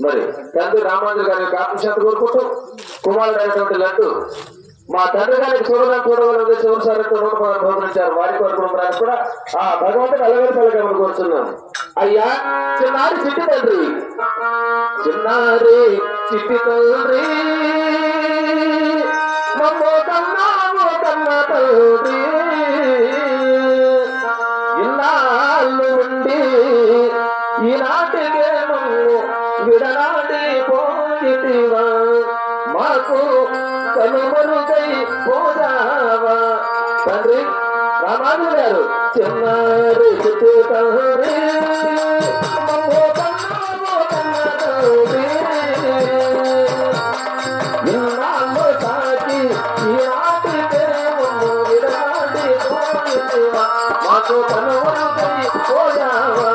మరి తండ్రి రామాంజు గారి యొక్క ఆత్మశాంతి కోరుకుంటూ కుమారుడైనటువంటి లడ్డు మా తండ్రి గారికి చూడగలిగే చివరిసారితో 116 భోజనించారు. వారి కోరుకోవడానికి కూడా ఆ భగవంతుడు అలవేలు కోరుతున్నాను. అయ్యా చిన్నారి చిట్టి తండ్రి, చిన్నారి చిట్టి తండ్రి, మమ్మో కన్నామో కన్న తండ్రి, ఇన్నాళ్ళు ఉండి ఈనాటికే మమ్మో విడనాటి పోయితివా, మాకు కనుమరుగై పోదావా తండ్రి. రామాను గారు చిన్నారి చిట్టి తండ్రి, మమ్మో కన్నామో కన్న తండ్రి, ఇన్నాళ్ళు సాకి ఈనాటికే మమ్మో విడనాటి పోయితివా, మాకు కనుమరుగై పోదావా.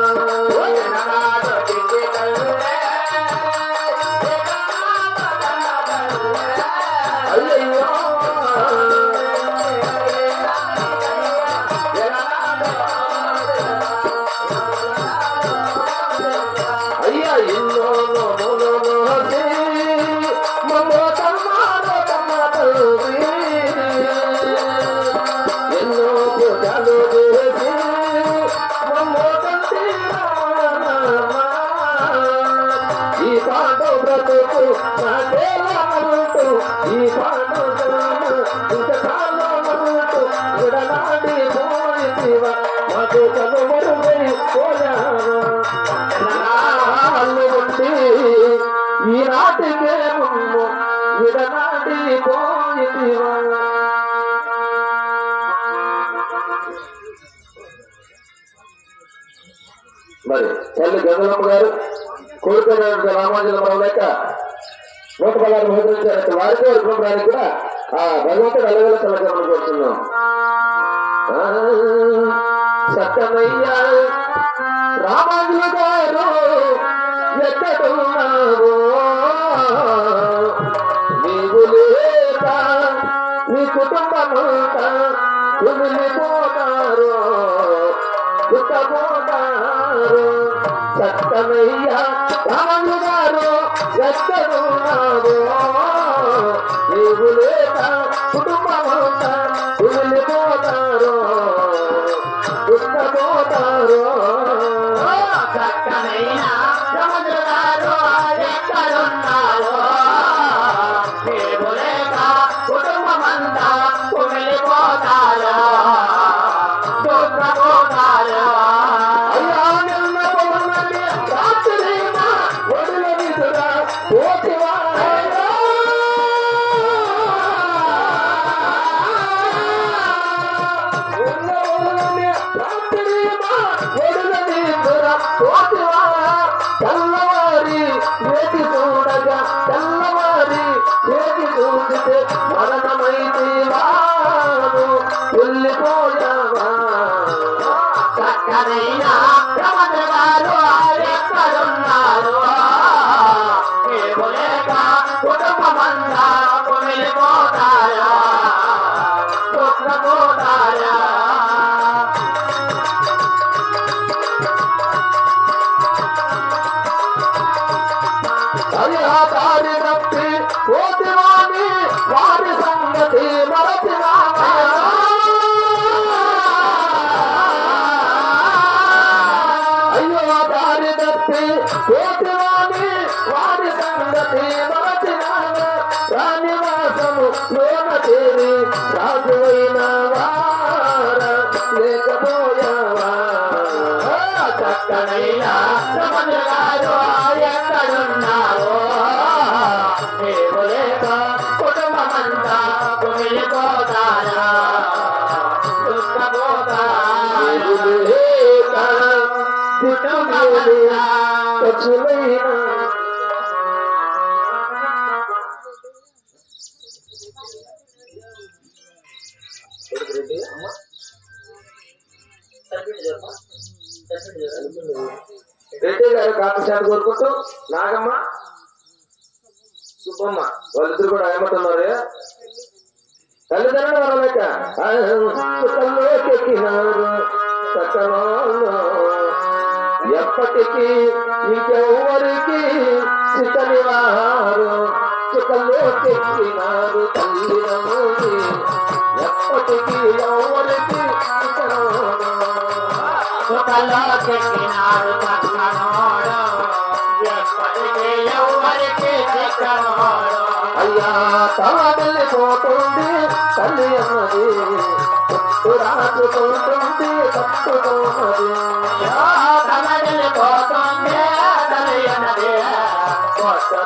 మరి తల్లి గంగలమ్మ గారు కోరుకున్న రామాంజనరావు లేక 116 భోజనించారంటే వారికి కోరుకోవడానికి కూడా ఆ భగవంతుడు అలవేల కలగమని కోరుతున్నాం. సత్తమయ్యా రామాంజు గారు ఎక్కడున్నావో, నీవు లేక నీ కుటుంబమంతా కుమిలిపోతారో దుఃఖపోతారు. సత్తమయ్యా రామాంజు గారు ఎక్కడున్నావో, నీవు లేక కుటుంబమంతా కుమిలిపోతారో దుఃఖపోతారో. సత్తమయ్యా రామాంజు గారు ఎక్కడున్నావో, నీవు లేక కుటుంబమంతా కుమిలిపోతారో దుఃఖపోతారో. అయ్యా నిన్న పొమ్మని రాత్రి ఒడిల విధురా పోతివా, తెల్లవారి వేటి చూడగా తెల్లవారి వేటి చూసితే మరణమైతివా వెళ్ళిపోయావా. చక్కనైనా రామాంజు గారు ఎక్కడున్నారు, నీవు అయ్యా దారి తప్పి పోతివాని వారి సంగతి మరచినావా అయ్యో దారి తప్పి పోతివాని వారి సంగతి మరచినావా రానివాసము లోన చేరి రాజువైన వార లేకపోయావా చక్కనైనా సముద్రాలు ఎక్కడున్నావో నీవు లేక కుటుంబమంతా కుమిలిపోతారా దుఃఖపోతారా కుటుంబమంతా రెడ్డి గారు కాకశాంతి కోరుకుంటూ నాగమ్మ సుబ్బమ్మ వాళ్ళిద్దరు కూడా ఏమంటున్నారు తల్లిదండ్రులు వాళ్ళ లెక్క ఎక్కినారు సకలంలో ఎప్పటికీ ఇంకెవరికి సిద్ధని వారు చుక్కలోకెక్కినారు తల్లిదండ్రులు ఎప్పటికీ ఎవరికి సుఖలో చెక్కినాడు పక్కనోడు ఎప్పటికీ ఎవరికి చిక్కనోడు అయ్యా తలపోతుంది తల్లి అన్నది రాజుకుంటుంది కట్టుకున్నది తలపోతుంది తల్లి అన్నది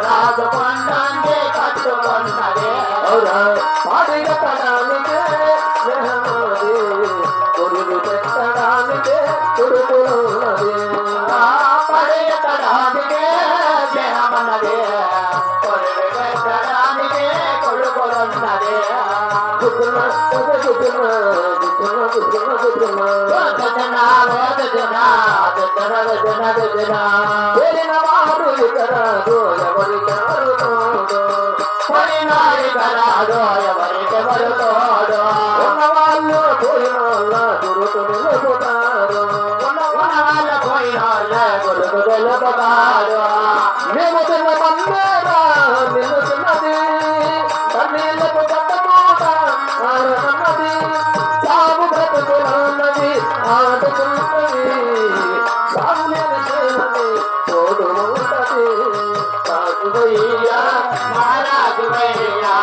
రాజుకుంటుంది కట్టుకున్నది పాడిగట్టడానికే స్నేహమది కొడుకు పెట్టడానికే కొడుకున్నది పడిగట్టడానికే స్నేహమన్నది కొడుకు పెట్టడానికే కొడుకున్నది వాడు ఇక్కడ ఎవరికి తోడు ఉన్నవాళ్ళు పోయిన వాళ్ళ గురుకు నిలుపుతారు ఉన్నవాళ్ళ పోయిన వాళ్ళ గురుకు తెలుపుతారు మేము చిన్న మందేరా నిన్ను చిన్నది కన్నీళ్లకు కట్టమూట ఆడన్నది సాగు బ్రతుకున్నది ఆడుతున్నది సాగులేని చేయాలి తోడు ఉంటది సాగువయ్యా మహారాజువయ్యా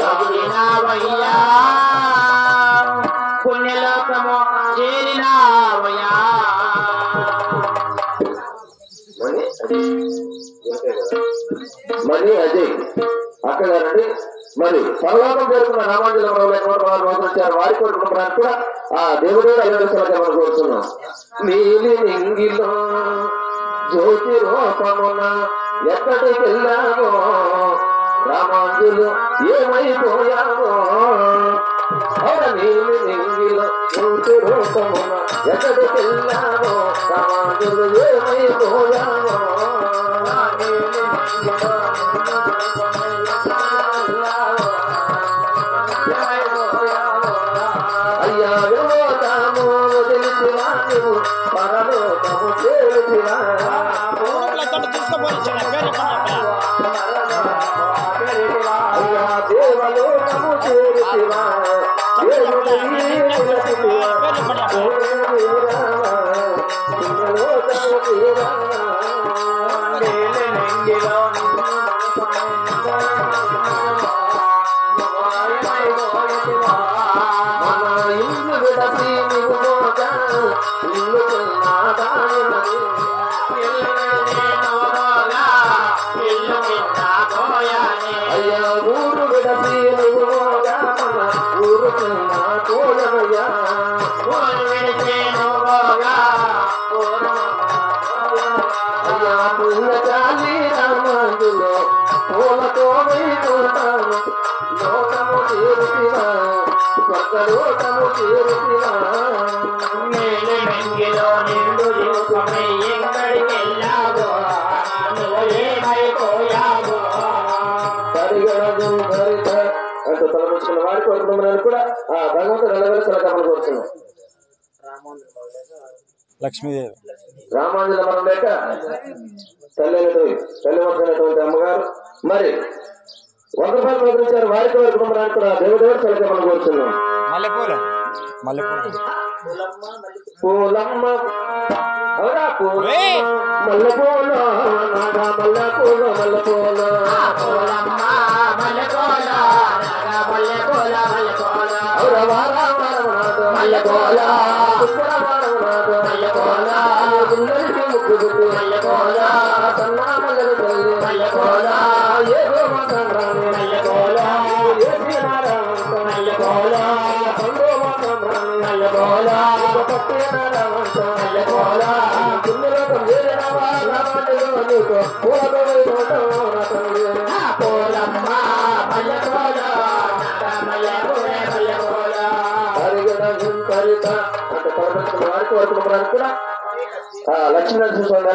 ఎగిరినావయ్యా పుణ్యలోకము చేరినావయ్యా మరి అజయ్ అక్కగారండి మరి పరలోకం పేరుకున్న రామాంజలరావు వచ్చారు వారి కోరుకున్న కూడా ఆ దేవుడు అయ్యేసరికి మనం కోరుతున్నాం నీలి నింగిలో జ్యోతి రూపమున ఎక్కడికి వెళ్ళావో రామాంజులు ఏమైపోయావో నీలి నింగిలో జ్యోతి రూపమున ఎక్కడికి వెళ్ళావో రామాంజులు ఏమైపోయావో అయ్యా విమోచము వదిలితివా నీవు పరలోకము చేరితివా అయ్యా దేవలోకము చేరితివా అయ్యా ఊరు విడసి నువ్వు ఊరు కోయమయ్యా అయ్యా పుణ్యకాళీ రామందులో పూలతో వైకుంటాను లోకము చేరుతివా స్వర్గలోకము చేరుతివా అంటూ తలపించుకున్న వారి కోరుకున్నామని కూడా ఆ భగవంతుడు నెలవేళ సలకామని కోరుతున్నాం. లక్ష్మీదేవి రామాంజన మనం లేక తల్లి అయినటువంటి మరి 100 రూపాయలు ప్రకటించారు వారికి వారి కుటుంబానికి కూడా దేవుడు చలకమని కోరుతున్నాం. పూలమ్మ అవునా మల్లెపూల నాగా మల్లెపూల మల్లెపూల మల్లెపూల ముగ్గు మల్లెపూల సన్నా మల్లెలు తల్లి మల్లెపూల ఏదో మాట్లాడాలి మల్లెపూల మల్లెపూల పండు మాట్లాడాలి మల్లెపూల మల్లెపూల లక్ష్మీ నరసింహ స్వామి